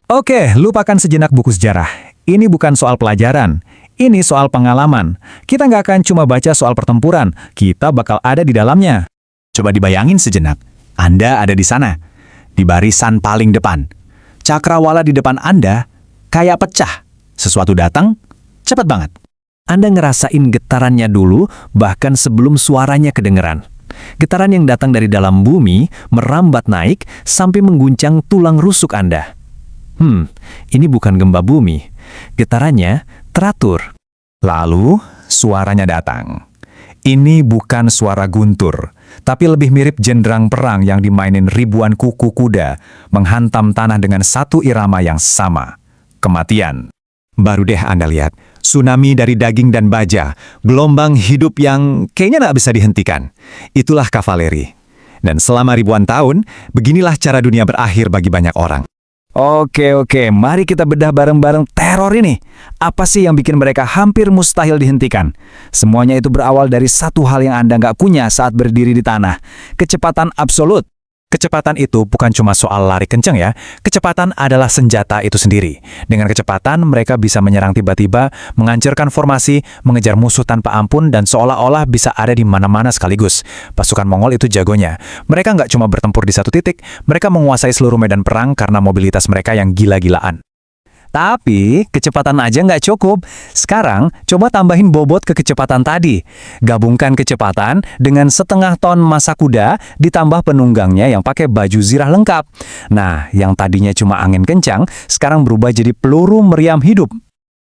Oke, lupakan sejenak buku sejarah. Ini bukan soal pelajaran. Ini soal pengalaman. Kita nggak akan cuma baca soal pertempuran, kita bakal ada di dalamnya. Coba dibayangin sejenak. Anda ada di sana, di barisan paling depan. Cakrawala di depan Anda kayak pecah. Sesuatu datang, cepat banget. Anda ngerasain getarannya dulu, bahkan sebelum suaranya kedengeran. Getaran yang datang dari dalam bumi merambat naik sampai mengguncang tulang rusuk Anda. Ini bukan gempa bumi. Getarannya teratur. Lalu, suaranya datang. Ini bukan suara guntur, tapi lebih mirip jendrang perang yang dimainin ribuan kuku kuda, menghantam tanah dengan satu irama yang sama. Kematian. Baru deh Anda lihat, tsunami dari daging dan baja, gelombang hidup yang kayaknya nggak bisa dihentikan. Itulah kavaleri. Dan selama ribuan tahun, beginilah cara dunia berakhir bagi banyak orang. Oke, mari kita bedah bareng-bareng teror ini. Apa sih yang bikin mereka hampir mustahil dihentikan? Semuanya itu berawal dari satu hal yang Anda nggak punya saat berdiri di tanah. Kecepatan absolut. Kecepatan itu bukan cuma soal lari kencang ya, kecepatan adalah senjata itu sendiri. Dengan kecepatan, mereka bisa menyerang tiba-tiba, menghancurkan formasi, mengejar musuh tanpa ampun, dan seolah-olah bisa ada di mana-mana sekaligus. Pasukan Mongol itu jagonya. Mereka nggak cuma bertempur di satu titik, mereka menguasai seluruh medan perang karena mobilitas mereka yang gila-gilaan. Tapi, kecepatan aja nggak cukup. Sekarang, coba tambahin bobot ke kecepatan tadi. Gabungkan kecepatan dengan setengah ton massa kuda, ditambah penunggangnya yang pakai baju zirah lengkap. Nah, yang tadinya cuma angin kencang, sekarang berubah jadi peluru meriam hidup.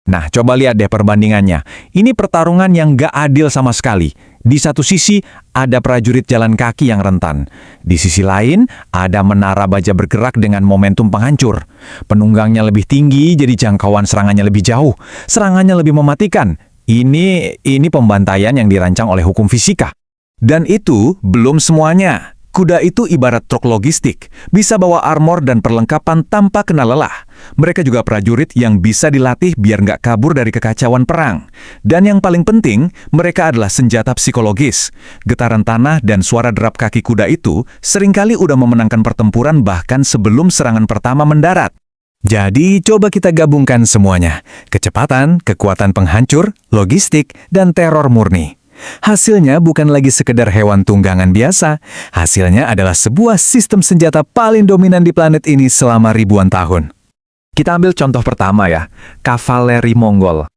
Nah, coba lihat deh perbandingannya. Ini pertarungan yang gak adil sama sekali. Di satu sisi, ada prajurit jalan kaki yang rentan. Di sisi lain, ada menara baja bergerak dengan momentum penghancur. Penunggangnya lebih tinggi, jadi jangkauan serangannya lebih jauh. Serangannya lebih mematikan. Ini pembantaian yang dirancang oleh hukum fisika. Dan itu belum semuanya. Kuda itu ibarat truk logistik, bisa bawa armor dan perlengkapan tanpa kena lelah. Mereka juga prajurit yang bisa dilatih biar nggak kabur dari kekacauan perang. Dan yang paling penting, mereka adalah senjata psikologis. Getaran tanah dan suara derap kaki kuda itu seringkali udah memenangkan pertempuran bahkan sebelum serangan pertama mendarat. Jadi, coba kita gabungkan semuanya. Kecepatan, kekuatan penghancur, logistik, dan teror murni. Hasilnya bukan lagi sekedar hewan tunggangan biasa. Hasilnya adalah sebuah sistem senjata paling dominan di planet ini selama ribuan tahun. Kita ambil contoh pertama ya, kavaleri Mongol.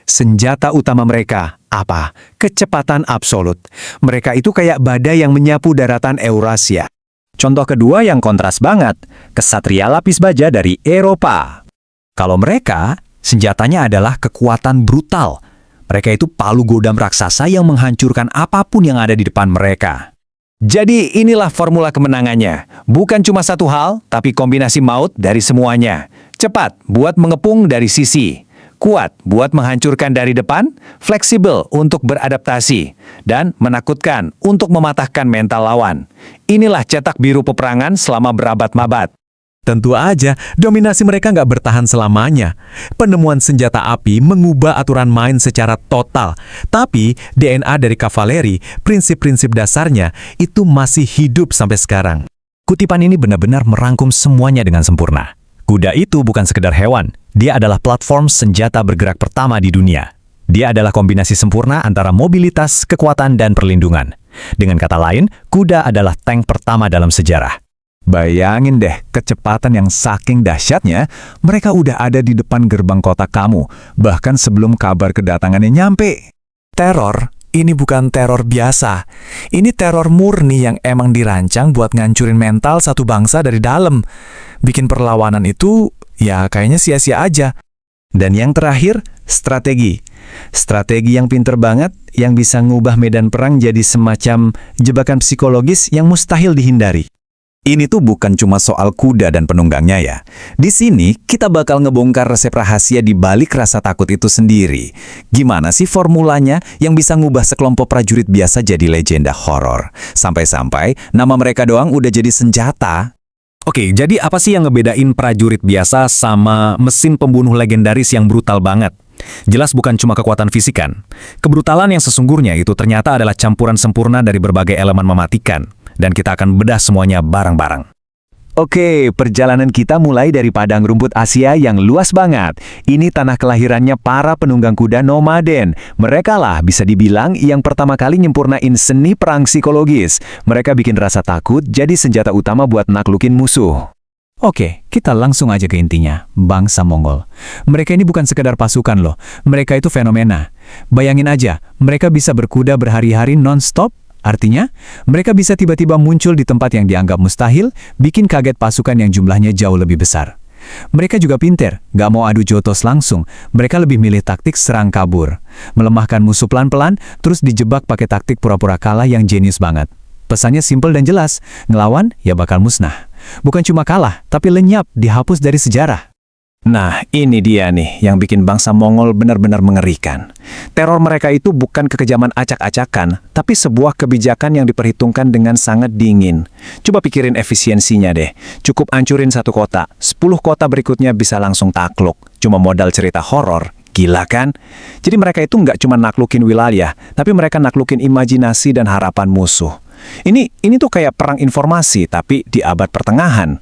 Senjata utama mereka, apa? Kecepatan absolut. Mereka itu kayak badai yang menyapu daratan Eurasia. Contoh kedua yang kontras banget, kesatria lapis baja dari Eropa. Kalau mereka, senjatanya adalah kekuatan brutal. Mereka itu palu godam raksasa yang menghancurkan apapun yang ada di depan mereka. Jadi inilah formula kemenangannya. Bukan cuma satu hal, tapi kombinasi maut dari semuanya. Cepat buat mengepung dari sisi. Kuat buat menghancurkan dari depan, fleksibel untuk beradaptasi, dan menakutkan untuk mematahkan mental lawan. Inilah cetak biru peperangan selama berabad-mabad. Tentu aja, dominasi mereka nggak bertahan selamanya. Penemuan senjata api mengubah aturan main secara total. Tapi, DNA dari kavaleri, prinsip-prinsip dasarnya, itu masih hidup sampai sekarang. Kutipan ini benar-benar merangkum semuanya dengan sempurna. Kuda itu bukan sekedar hewan, dia adalah platform senjata bergerak pertama di dunia. Dia adalah kombinasi sempurna antara mobilitas, kekuatan, dan perlindungan. Dengan kata lain, kuda adalah tank pertama dalam sejarah. Bayangin deh, kecepatan yang saking dahsyatnya, mereka udah ada di depan gerbang kota kamu, bahkan sebelum kabar kedatangannya nyampe. Teror, ini bukan teror biasa. Ini teror murni yang emang dirancang buat ngancurin mental satu bangsa dari dalam. Bikin perlawanan itu, ya kayaknya sia-sia aja. Dan yang terakhir, strategi. Strategi yang pinter banget, yang bisa ngubah medan perang jadi semacam jebakan psikologis yang mustahil dihindari. Ini tuh bukan cuma soal kuda dan penunggangnya ya. Di sini, kita bakal ngebongkar resep rahasia di balik rasa takut itu sendiri. Gimana sih formulanya yang bisa ngubah sekelompok prajurit biasa jadi legenda horor? Sampai-sampai nama mereka doang udah jadi senjata. Oke, jadi apa sih yang ngebedain prajurit biasa sama mesin pembunuh legendaris yang brutal banget? Jelas bukan cuma kekuatan fisik kan. Kebrutalan yang sesungguhnya itu ternyata adalah campuran sempurna dari berbagai elemen mematikan. Dan kita akan bedah semuanya bareng-bareng. Oke, perjalanan kita mulai dari padang rumput Asia yang luas banget. Ini tanah kelahirannya para penunggang kuda nomaden. Mereka lah bisa dibilang yang pertama kali nyempurnain seni perang psikologis. Mereka bikin rasa takut jadi senjata utama buat naklukin musuh. Oke, kita langsung aja ke intinya, bangsa Mongol. Mereka ini bukan sekedar pasukan loh, mereka itu fenomena. Bayangin aja, mereka bisa berkuda berhari-hari non-stop. Artinya, mereka bisa tiba-tiba muncul di tempat yang dianggap mustahil, bikin kaget pasukan yang jumlahnya jauh lebih besar. Mereka juga pinter, gak mau adu jotos langsung. Mereka lebih milih taktik serang kabur. Melemahkan musuh pelan-pelan, terus dijebak pakai taktik pura-pura kalah yang jenius banget. Pesannya simpel dan jelas, ngelawan ya bakal musnah. Bukan cuma kalah, tapi lenyap, dihapus dari sejarah. Nah, ini dia nih yang bikin bangsa Mongol benar-benar mengerikan. Teror mereka itu bukan kekejaman acak-acakan, tapi sebuah kebijakan yang diperhitungkan dengan sangat dingin. Coba pikirin efisiensinya deh. Cukup ancurin satu kota, 10 kota berikutnya bisa langsung takluk. Cuma modal cerita horor. Gila kan? Jadi mereka itu nggak cuma naklukin wilayah, tapi mereka naklukin imajinasi dan harapan musuh. Ini tuh kayak perang informasi, tapi di abad pertengahan.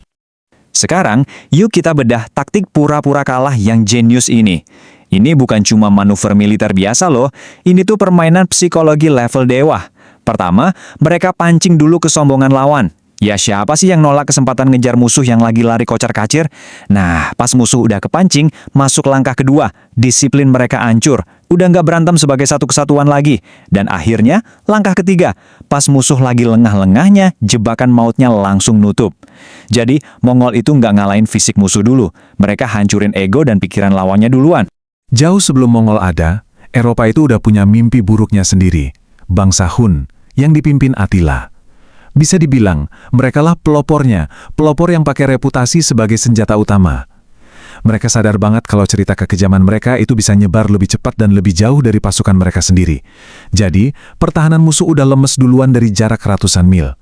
Sekarang, yuk kita bedah taktik pura-pura kalah yang jenius ini. Ini bukan cuma manuver militer biasa loh, ini tuh permainan psikologi level dewa. Pertama, mereka pancing dulu kesombongan lawan. Ya siapa sih yang nolak kesempatan ngejar musuh yang lagi lari kocar-kacir? Nah, pas musuh udah kepancing, masuk langkah kedua, disiplin mereka hancur. Udah nggak berantem sebagai satu kesatuan lagi. Dan akhirnya, langkah ketiga, pas musuh lagi lengah-lengahnya, jebakan mautnya langsung nutup. Jadi, Mongol itu nggak ngalahin fisik musuh dulu. Mereka hancurin ego dan pikiran lawannya duluan. Jauh sebelum Mongol ada, Eropa itu udah punya mimpi buruknya sendiri. Bangsa Hun, yang dipimpin Attila. Bisa dibilang, merekalah pelopornya, pelopor yang pakai reputasi sebagai senjata utama. Mereka sadar banget kalau cerita kekejaman mereka itu bisa nyebar lebih cepat dan lebih jauh dari pasukan mereka sendiri. Jadi, pertahanan musuh udah lemes duluan dari jarak ratusan mil.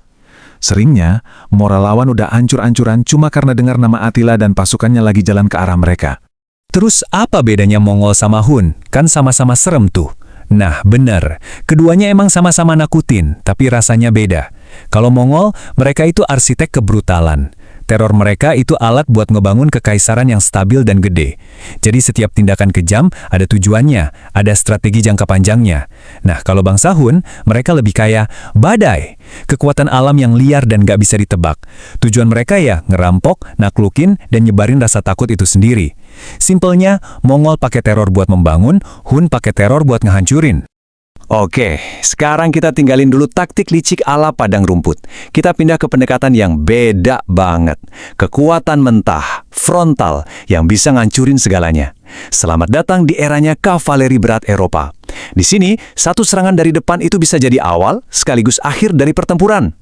Seringnya, moral lawan udah ancur-ancuran cuma karena dengar nama Attila dan pasukannya lagi jalan ke arah mereka. Terus apa bedanya Mongol sama Hun? Kan sama-sama serem tuh. Nah, bener. Keduanya emang sama-sama nakutin, tapi rasanya beda. Kalau Mongol, mereka itu arsitek kebrutalan. Teror mereka itu alat buat ngebangun kekaisaran yang stabil dan gede. Jadi setiap tindakan kejam ada tujuannya, ada strategi jangka panjangnya. Nah, kalau bangsa Hun, mereka lebih kayak badai. Kekuatan alam yang liar dan gak bisa ditebak. Tujuan mereka ya ngerampok, naklukin, dan nyebarin rasa takut itu sendiri. Simpelnya, Mongol pakai teror buat membangun, Hun pakai teror buat ngehancurin. Oke, sekarang kita tinggalin dulu taktik licik ala padang rumput. Kita pindah ke pendekatan yang beda banget. Kekuatan mentah, frontal, yang bisa ngancurin segalanya. Selamat datang di eranya kavaleri berat Eropa. Di sini, satu serangan dari depan itu bisa jadi awal sekaligus akhir dari pertempuran.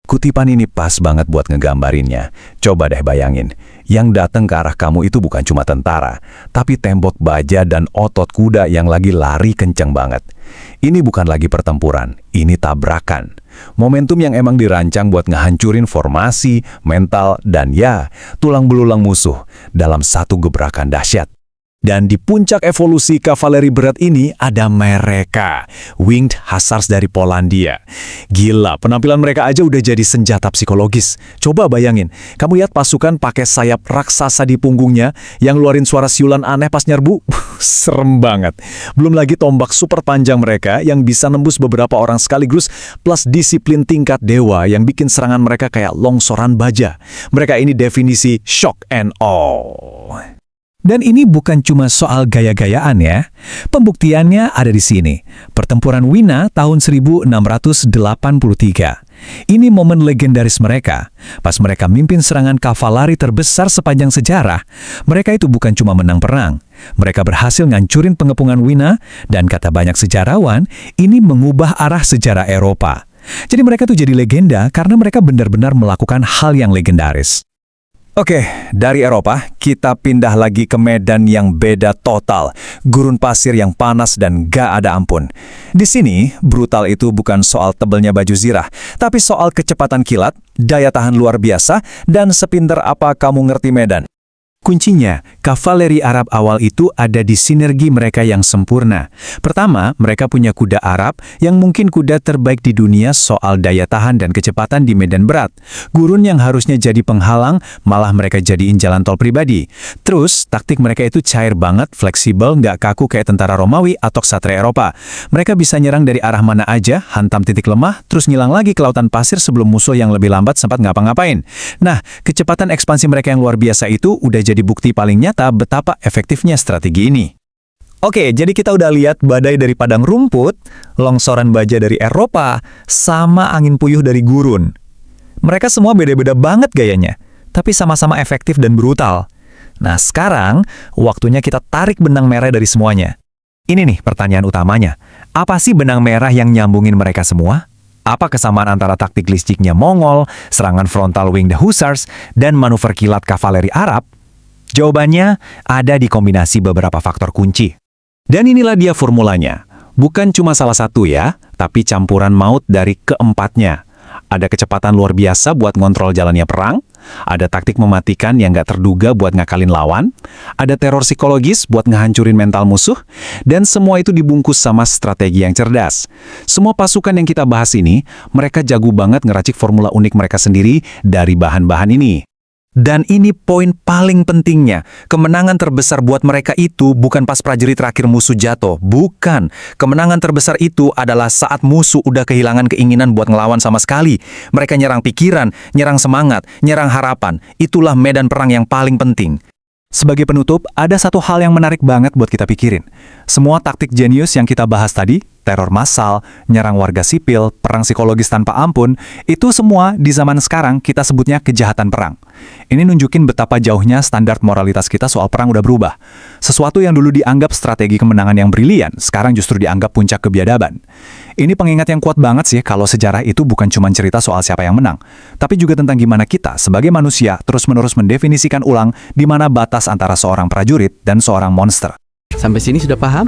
Kutipan ini pas banget buat ngegambarinnya. Coba deh bayangin, yang datang ke arah kamu itu bukan cuma tentara, tapi tembok baja dan otot kuda yang lagi lari kenceng banget. Ini bukan lagi pertempuran, ini tabrakan. Momentum yang emang dirancang buat ngehancurin formasi, mental, dan ya, tulang belulang musuh dalam satu gebrakan dahsyat. Dan di puncak evolusi kavaleri berat ini ada mereka, Winged Hussars dari Polandia. Gila, penampilan mereka aja udah jadi senjata psikologis. Coba bayangin, kamu lihat pasukan pakai sayap raksasa di punggungnya yang ngeluarin suara siulan aneh pas nyerbu. Serem banget. Belum lagi tombak super panjang mereka yang bisa nembus beberapa orang sekaligus, plus disiplin tingkat dewa yang bikin serangan mereka kayak longsoran baja. Mereka ini definisi shock and awe. Dan ini bukan cuma soal gaya-gayaan ya. Pembuktiannya ada di sini. Pertempuran Wina tahun 1683. Ini momen legendaris mereka. Pas mereka mimpin serangan kavaleri terbesar sepanjang sejarah, mereka itu bukan cuma menang perang. Mereka berhasil ngancurin pengepungan Wina, dan kata banyak sejarawan, ini mengubah arah sejarah Eropa. Jadi mereka tuh jadi legenda karena mereka benar-benar melakukan hal yang legendaris. Oke, dari Eropa, kita pindah lagi ke medan yang beda total. Gurun pasir yang panas dan gak ada ampun. Di sini, brutal itu bukan soal tebelnya baju zirah, tapi soal kecepatan kilat, daya tahan luar biasa, dan sepinter apa kamu ngerti medan. Kuncinya, kavaleri Arab awal itu ada di sinergi mereka yang sempurna. Pertama, mereka punya kuda Arab yang mungkin kuda terbaik di dunia soal daya tahan dan kecepatan di medan berat. Gurun yang harusnya jadi penghalang, malah mereka jadiin jalan tol pribadi. Terus, taktik mereka itu cair banget, fleksibel, nggak kaku kayak tentara Romawi atau ksatria Eropa. Mereka bisa nyerang dari arah mana aja, hantam titik lemah, terus ngilang lagi ke lautan pasir sebelum musuh yang lebih lambat sempat ngapa-ngapain. Nah, kecepatan ekspansi mereka yang luar biasa itu udah jadi bukti paling nyata betapa efektifnya strategi ini. Oke, jadi kita udah lihat badai dari padang rumput, longsoran baja dari Eropa, sama angin puyuh dari gurun. Mereka semua beda-beda banget gayanya, tapi sama-sama efektif dan brutal. Nah, sekarang waktunya kita tarik benang merah dari semuanya. Ini nih pertanyaan utamanya. Apa sih benang merah yang nyambungin mereka semua? Apa kesamaan antara taktik listiknya Mongol, serangan frontal wing the Hussars, dan manuver kilat kavaleri Arab? Jawabannya ada di kombinasi beberapa faktor kunci. Dan inilah dia formulanya. Bukan cuma salah satu ya, tapi campuran maut dari keempatnya. Ada kecepatan luar biasa buat ngontrol jalannya perang, ada taktik mematikan yang nggak terduga buat ngakalin lawan, ada teror psikologis buat ngehancurin mental musuh, dan semua itu dibungkus sama strategi yang cerdas. Semua pasukan yang kita bahas ini, mereka jago banget ngeracik formula unik mereka sendiri dari bahan-bahan ini. Dan ini poin paling pentingnya, kemenangan terbesar buat mereka itu bukan pas prajurit terakhir musuh jatuh, bukan. Kemenangan terbesar itu adalah saat musuh udah kehilangan keinginan buat ngelawan sama sekali. Mereka nyerang pikiran, nyerang semangat, nyerang harapan. Itulah medan perang yang paling penting. Sebagai penutup, ada satu hal yang menarik banget buat kita pikirin. Semua taktik jenius yang kita bahas tadi, teror massal, nyerang warga sipil, perang psikologis tanpa ampun, itu semua di zaman sekarang kita sebutnya kejahatan perang. Ini nunjukin betapa jauhnya standar moralitas kita soal perang udah berubah. Sesuatu yang dulu dianggap strategi kemenangan yang brilian, sekarang justru dianggap puncak kebiadaban. Ini pengingat yang kuat banget sih kalau sejarah itu bukan cuma cerita soal siapa yang menang, tapi juga tentang gimana kita sebagai manusia terus-menerus mendefinisikan ulang di mana batas antara seorang prajurit dan seorang monster. Sampai sini sudah paham?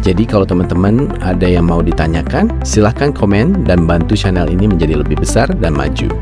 Jadi kalau teman-teman ada yang mau ditanyakan, silahkan komen dan bantu channel ini menjadi lebih besar dan maju.